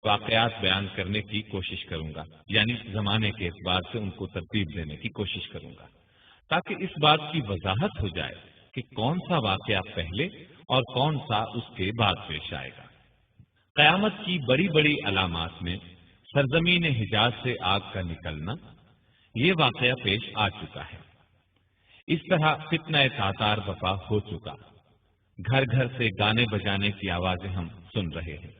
واقعات بیان کرنے کی کوشش کروں گا، یعنی زمانے کے اعتبار سے ان کو ترتیب دینے کی کوشش کروں گا، تاکہ اس بات کی وضاحت ہو جائے کہ کون سا واقعہ پہلے اور کون سا اس کے بعد پیش آئے گا۔ قیامت کی بڑی بڑی علامات میں سرزمین حجاز سے آگ کا نکلنا، یہ واقعہ پیش آ چکا ہے۔ اس طرح فتنہ تاتار برپا ہو چکا، گھر گھر سے گانے بجانے کی آوازیں ہم سن رہے ہیں،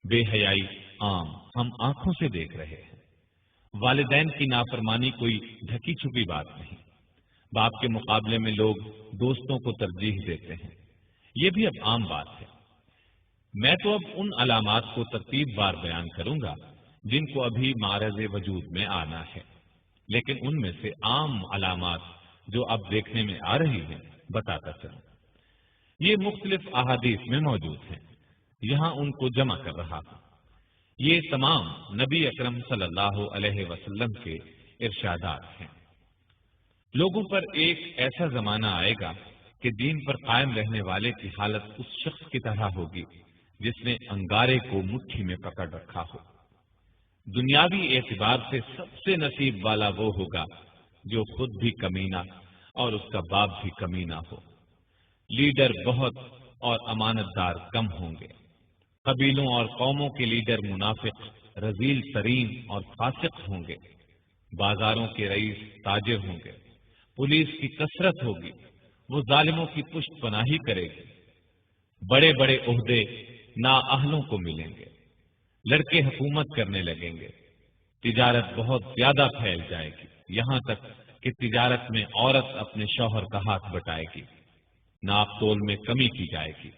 بے حیائی عام ہم آنکھوں سے دیکھ رہے ہیں، والدین کی نافرمانی کوئی ڈھکی چھپی بات نہیں، باپ کے مقابلے میں لوگ دوستوں کو ترجیح دیتے ہیں، یہ بھی اب عام بات ہے۔ میں تو اب ان علامات کو ترتیب وار بیان کروں گا جن کو ابھی معرض وجود میں آنا ہے، لیکن ان میں سے عام علامات جو اب دیکھنے میں آ رہی ہیں بتاتا چلوں۔ یہ مختلف احادیث میں موجود ہیں، یہاں ان کو جمع کر رہا ہوں۔ یہ تمام نبی اکرم صلی اللہ علیہ وسلم کے ارشادات ہیں۔ لوگوں پر ایک ایسا زمانہ آئے گا کہ دین پر قائم رہنے والے کی حالت اس شخص کی طرح ہوگی جس نے انگارے کو مٹھی میں پکڑ رکھا ہو۔ دنیاوی اعتبار سے سب سے نصیب والا وہ ہوگا جو خود بھی کمینہ اور اس کا باپ بھی کمینہ ہو۔ لیڈر بہت اور امانت دار کم ہوں گے، قبیلوں اور قوموں کے لیڈر منافق، رذیل ترین اور فاسق ہوں گے، بازاروں کے رئیس تاجر ہوں گے، پولیس کی کثرت ہوگی، وہ ظالموں کی پشت پناہی کرے گی، بڑے بڑے عہدے نااہلوں کو ملیں گے، لڑکے حکومت کرنے لگیں گے، تجارت بہت زیادہ پھیل جائے گی، یہاں تک کہ تجارت میں عورت اپنے شوہر کا ہاتھ بٹائے گی، ناپ تول میں کمی کی جائے گی،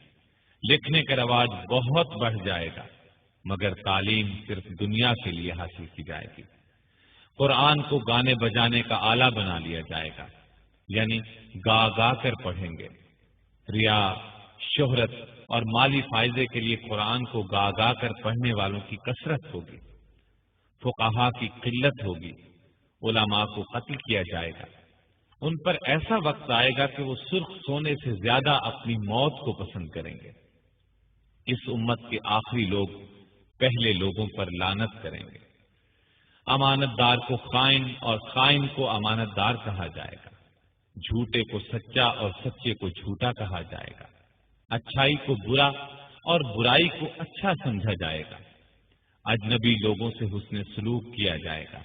لکھنے کا رواج بہت بڑھ جائے گا، مگر تعلیم صرف دنیا کے لیے حاصل کی جائے گی۔ قرآن کو گانے بجانے کا آلہ بنا لیا جائے گا، یعنی گا گا کر پڑھیں گے۔ ریا، شہرت اور مالی فائدے کے لیے قرآن کو گا گا کر پڑھنے والوں کی کثرت ہوگی، فقہا کی قلت ہوگی، علماء کو قتل کیا جائے گا۔ ان پر ایسا وقت آئے گا کہ وہ سرخ سونے سے زیادہ اپنی موت کو پسند کریں گے۔ اس امت کے آخری لوگ پہلے لوگوں پر لعنت کریں گے۔ امانت دار کو خائن اور خائن کو امانت دار کہا جائے گا، جھوٹے کو سچا اور سچے کو جھوٹا کہا جائے گا، اچھائی کو برا اور برائی کو اچھا سمجھا جائے گا، اجنبی لوگوں سے حسن سلوک کیا جائے گا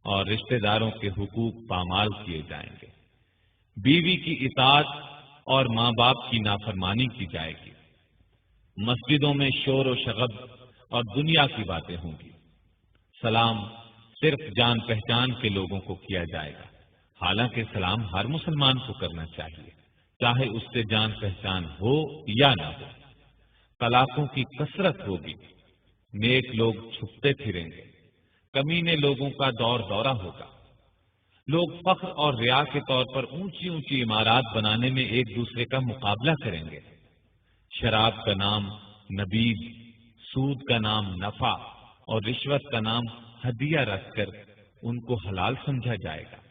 اور رشتہ داروں کے حقوق پامال کیے جائیں گے، بیوی کی اطاعت اور ماں باپ کی نافرمانی کی جائے گی، مسجدوں میں شور و شغب اور دنیا کی باتیں ہوں گی، سلام صرف جان پہچان کے لوگوں کو کیا جائے گا، حالانکہ سلام ہر مسلمان کو کرنا چاہیے، چاہے اس سے جان پہچان ہو یا نہ ہو۔ طلاقوں کی کثرت ہوگی، نیک لوگ چھپتے پھریں گے، کمینے لوگوں کا دور دورہ ہوگا، لوگ فخر اور ریا کے طور پر اونچی اونچی عمارات بنانے میں ایک دوسرے کا مقابلہ کریں گے، شراب کا نام نبیذ، سود کا نام نفع اور رشوت کا نام ہدیہ رکھ کر ان کو حلال سمجھا جائے گا۔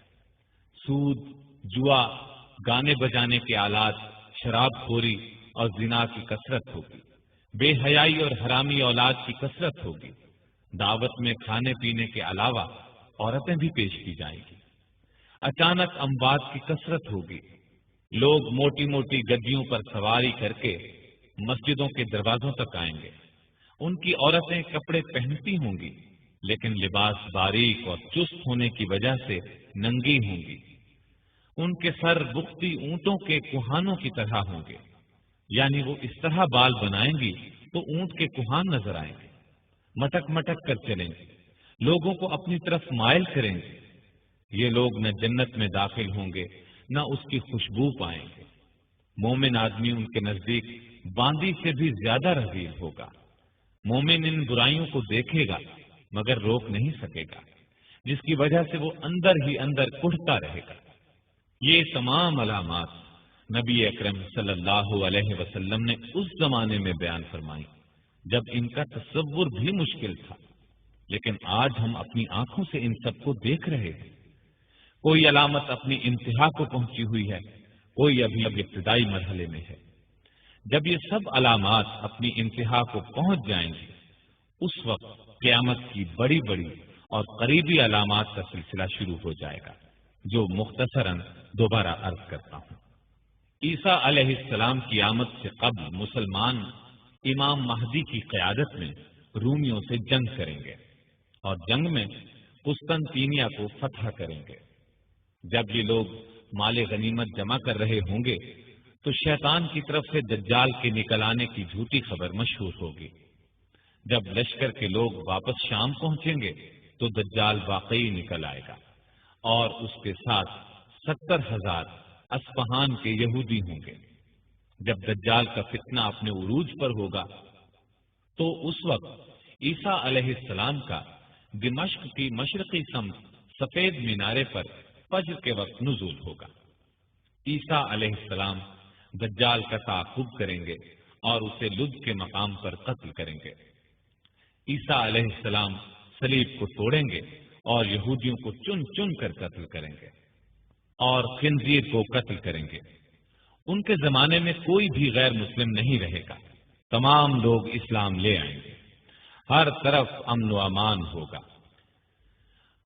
سود، جوا، گانے بجانے کے آلات، شراب خوری اور زنا کی کثرت ہوگی، بے حیائی اور حرامی اولاد کی کثرت ہوگی، دعوت میں کھانے پینے کے علاوہ عورتیں بھی پیش کی جائیں گی، اچانک اموات کی کثرت ہوگی، لوگ موٹی موٹی گدیوں پر سواری کر کے مسجدوں کے دروازوں تک آئیں گے، ان کی عورتیں کپڑے پہنتی ہوں گی لیکن لباس باریک اور چست ہونے کی وجہ سے ننگی ہوں گی، ان کے سر بختی اونٹوں کے کوہانوں کی طرح ہوں گے، یعنی وہ اس طرح بال بنائیں گی تو اونٹ کے کوہان نظر آئیں گے، مٹک مٹک کر چلیں گے، لوگوں کو اپنی طرف مائل کریں گے، یہ لوگ نہ جنت میں داخل ہوں گے نہ اس کی خوشبو پائیں گے، مومن آدمی ان کے نزدیک باندی سے بھی زیادہ رذیل ہوگا، مومن ان برائیوں کو دیکھے گا مگر روک نہیں سکے گا، جس کی وجہ سے وہ اندر ہی اندر کڑھتا رہے گا۔ یہ تمام علامات نبی اکرم صلی اللہ علیہ وسلم نے اس زمانے میں بیان فرمائی جب ان کا تصور بھی مشکل تھا، لیکن آج ہم اپنی آنکھوں سے ان سب کو دیکھ رہے ہیں۔ کوئی علامت اپنی انتہا کو پہنچی ہوئی ہے، کوئی ابھی ابتدائی مرحلے میں ہے۔ جب یہ سب علامات اپنی انتہا کو پہنچ جائیں گی اس وقت قیامت کی بڑی بڑی اور قریبی علامات کا سلسلہ شروع ہو جائے گا، جو مختصراً دوبارہ عرض کرتا ہوں۔ عیسیٰ علیہ السلام کی آمد سے قبل مسلمان امام مہدی کی قیادت میں رومیوں سے جنگ کریں گے اور جنگ میں قسطنطینیہ کو فتح کریں گے۔ جب یہ لوگ مال غنیمت جمع کر رہے ہوں گے تو شیطان کی طرف سے دجال کے نکل آنے کی جھوٹی خبر مشہور ہوگی۔ جب لشکر کے لوگ واپس شام پہنچیں گے تو دجال واقعی نکل آئے گا اور اس کے ساتھ 70,000 اصفہان کے یہودی ہوں گے۔ جب دجال کا فتنہ اپنے عروج پر ہوگا تو اس وقت عیسیٰ علیہ السلام کا دمشق کی مشرقی سمت سفید مینارے پر فجر کے وقت نزول ہوگا۔ عیسیٰ علیہ السلام دجال کا تعاقب کریں گے اور اسے لد کے مقام پر قتل کریں گے۔ عیسیٰ علیہ السلام صلیب کو توڑیں گے اور یہودیوں کو چن چن کر قتل کریں گے اور خنزیر کو قتل کریں گے۔ ان کے زمانے میں کوئی بھی غیر مسلم نہیں رہے گا، تمام لوگ اسلام لے آئیں گے، ہر طرف امن و امان ہوگا،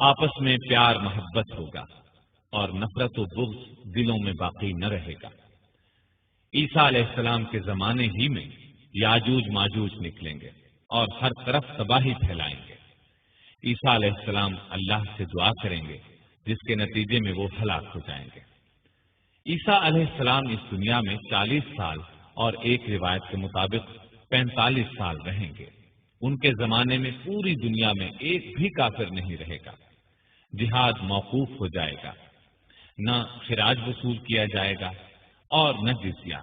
آپس میں پیار محبت ہوگا اور نفرت و بغض دلوں میں باقی نہ رہے گا۔ عیسیٰ علیہ السلام کے زمانے ہی میں یاجوج ماجوج نکلیں گے اور ہر طرف تباہی پھیلائیں گے۔ عیسیٰ علیہ السلام اللہ سے دعا کریں گے جس کے نتیجے میں وہ ہلاک ہو جائیں گے۔ عیسیٰ علیہ السلام اس دنیا میں 40 سال اور ایک روایت کے مطابق 45 سال رہیں گے۔ ان کے زمانے میں پوری دنیا میں ایک بھی کافر نہیں رہے گا، جہاد موقوف ہو جائے گا، نہ خراج وصول کیا جائے گا اور نہ جزیہ،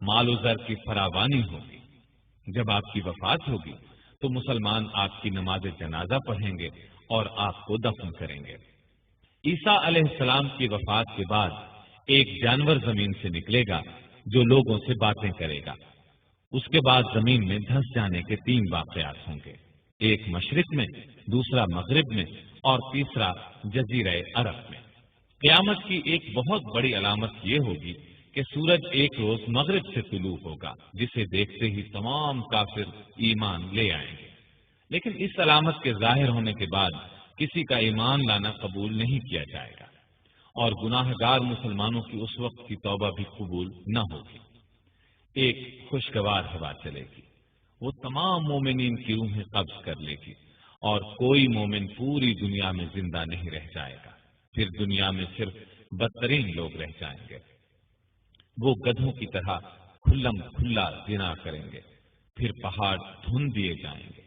مال و زر کی فراوانی ہوگی۔ جب آپ کی وفات ہوگی تو مسلمان آپ کی نماز جنازہ پڑھیں گے اور آپ کو دفن کریں گے۔ عیسیٰ علیہ السلام کی وفات کے بعد ایک جانور زمین سے نکلے گا جو لوگوں سے باتیں کرے گا۔ اس کے بعد زمین میں دھنس جانے کے 3 واقعات ہوں گے، ایک مشرق میں، دوسرا مغرب میں اور تیسرا جزیرہ عرب میں۔ قیامت کی ایک بہت بڑی علامت یہ ہوگی کہ سورج ایک روز مغرب سے طلوع ہوگا، جسے دیکھتے ہی تمام کافر ایمان لے آئیں گے۔ لیکن اس علامت کے ظاہر ہونے کے بعد کسی کا ایمان لانا قبول نہیں کیا جائے گا اور گناہ گار مسلمانوں کی اس وقت کی توبہ بھی قبول نہ ہوگی۔ ایک خوشگوار ہوا چلے گی، وہ تمام مومنین کی روحیں قبض کر لے گی اور کوئی مومن پوری دنیا میں زندہ نہیں رہ جائے گا۔ پھر دنیا میں صرف بدترین لوگ رہ جائیں گے۔ وہ گدھوں کی طرح کھلم کھلا زنا کریں گے، پھر پہاڑ دھن دیے جائیں گے۔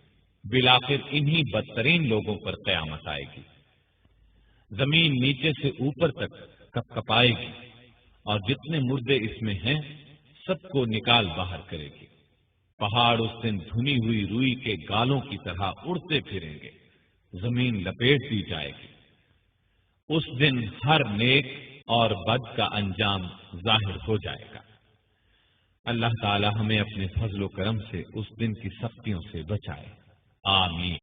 بالآخر انہی بدترین لوگوں پر قیامت آئے گی۔ زمین نیچے سے اوپر تک کپ کپائے گی اور جتنے مردے اس میں ہیں سب کو نکال باہر کرے گی۔ پہاڑ اس دن دھنی ہوئی روئی کے گالوں کی طرح اڑتے پھریں گے، زمین لپیٹ دی جائے گی۔ اس دن ہر نیک اور بد کا انجام ظاہر ہو جائے گا۔ اللہ تعالی ہمیں اپنے فضل و کرم سے اس دن کی سختیوں سے بچائے، آمین۔